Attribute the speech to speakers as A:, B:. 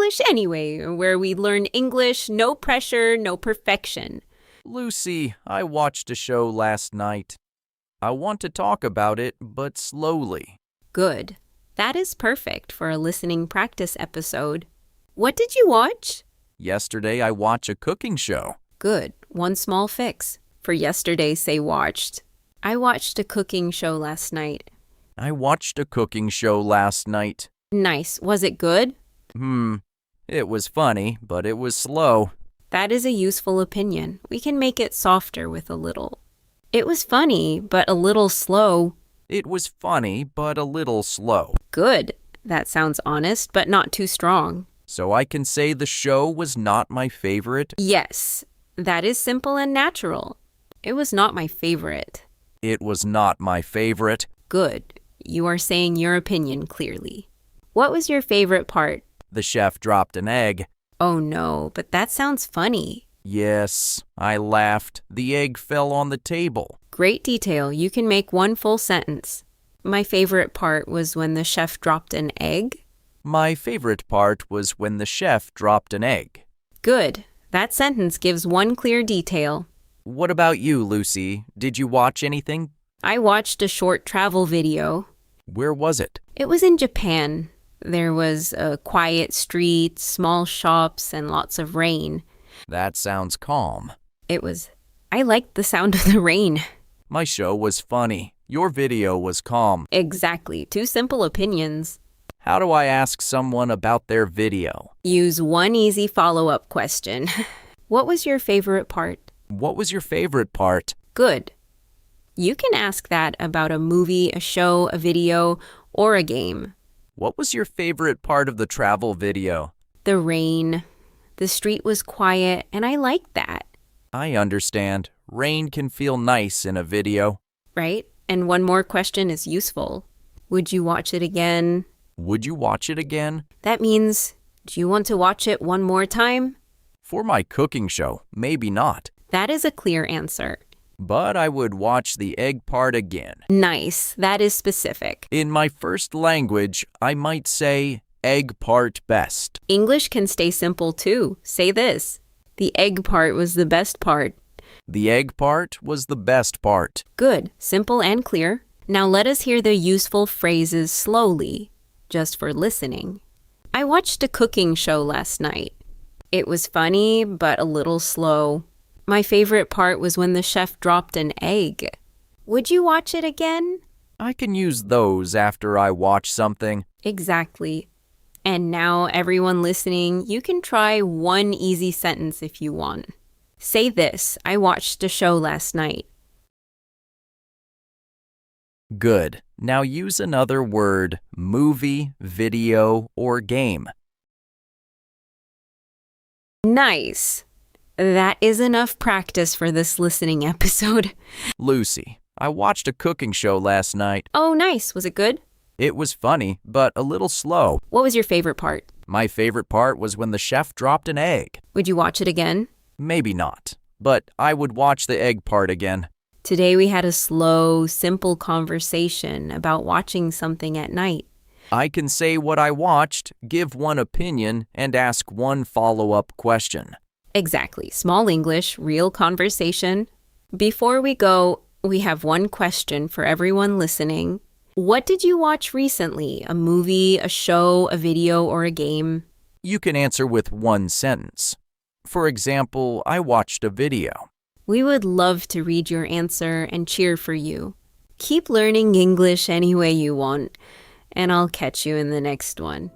A: English Anyway, where we learn English, no pressure, no perfection.
B: Lucy, I watched a show last night. I want to talk about it, but slowly.
A: Good. That is perfect for a listening practice episode. What did you watch?
B: Yesterday, I watched a cooking show.
A: Good. One small fix. For yesterday, say watched. I watched a cooking show last night.
B: I watched a cooking show last night.
A: Nice. Was it good?
B: It was funny, but it was slow.
A: That is a useful opinion. We can make it softer with a little. It was funny, but a little slow.
B: It was funny, but a little slow.
A: Good. That sounds honest, but not too strong.
B: So I can say the show was not my favorite?
A: Yes. That is simple and natural. It was not my favorite.
B: It was not my favorite.
A: Good. You are saying your opinion clearly. What was your favorite part?
B: The chef dropped an egg.
A: Oh no, but that sounds funny.
B: Yes, I laughed. The egg fell on the table.
A: Great detail. You can make one full sentence. My favorite part was when the chef dropped an egg.
B: My favorite part was when the chef dropped an egg.
A: Good. That sentence gives one clear detail.
B: What about you, Lucy? Did you watch anything?
A: I watched a short travel video.
B: Where was it?
A: It was in Japan. There was a quiet street, small shops, and lots of rain.
B: That sounds calm.
A: I liked the sound of the rain.
B: My show was funny. Your video was calm.
A: Exactly. Two simple opinions.
B: How do I ask someone about their video?
A: Use one easy follow-up question. What was your favorite part?
B: What was your favorite part?
A: Good. You can ask that about a movie, a show, a video, or a game.
B: What was your favorite part of the travel video?
A: The rain. The street was quiet, and I liked that.
B: I understand. Rain can feel nice in a video.
A: Right? And one more question is useful. Would you watch it again?
B: Would you watch it again?
A: That means, do you want to watch it one more time?
B: For my cooking show, maybe not.
A: That is a clear answer.
B: But I would watch the egg part again.
A: Nice. That is specific.
B: In my first language, I might say egg part best.
A: English can stay simple too. Say this. The egg part was the best part.
B: The egg part was the best part.
A: Good. Simple and clear. Now let us hear the useful phrases slowly, just for listening. I watched a cooking show last night. It was funny, but a little slow. My favorite part was when the chef dropped an egg. Would you watch it again?
B: I can use those after I watch something.
A: Exactly. And now, everyone listening, you can try one easy sentence if you want. Say this, I watched a show last night.
B: Good. Now use another word, movie, video, or game.
A: Nice. That is enough practice for this listening episode.
B: Lucy, I watched a cooking show last night.
A: Oh, nice. Was it good?
B: It was funny, but a little slow.
A: What was your favorite part?
B: My favorite part was when the chef dropped an egg.
A: Would you watch it again?
B: Maybe not, but I would watch the egg part again.
A: Today we had a slow, simple conversation about watching something at night.
B: I can say what I watched, give one opinion, and ask one follow-up question.
A: Exactly. Small English, real conversation. Before we go, we have one question for everyone listening. What did you watch recently? A movie, a show, a video, or a game?
B: You can answer with one sentence. For example, I watched a video.
A: We would love to read your answer and cheer for you. Keep learning English any way you want, and I'll catch you in the next one.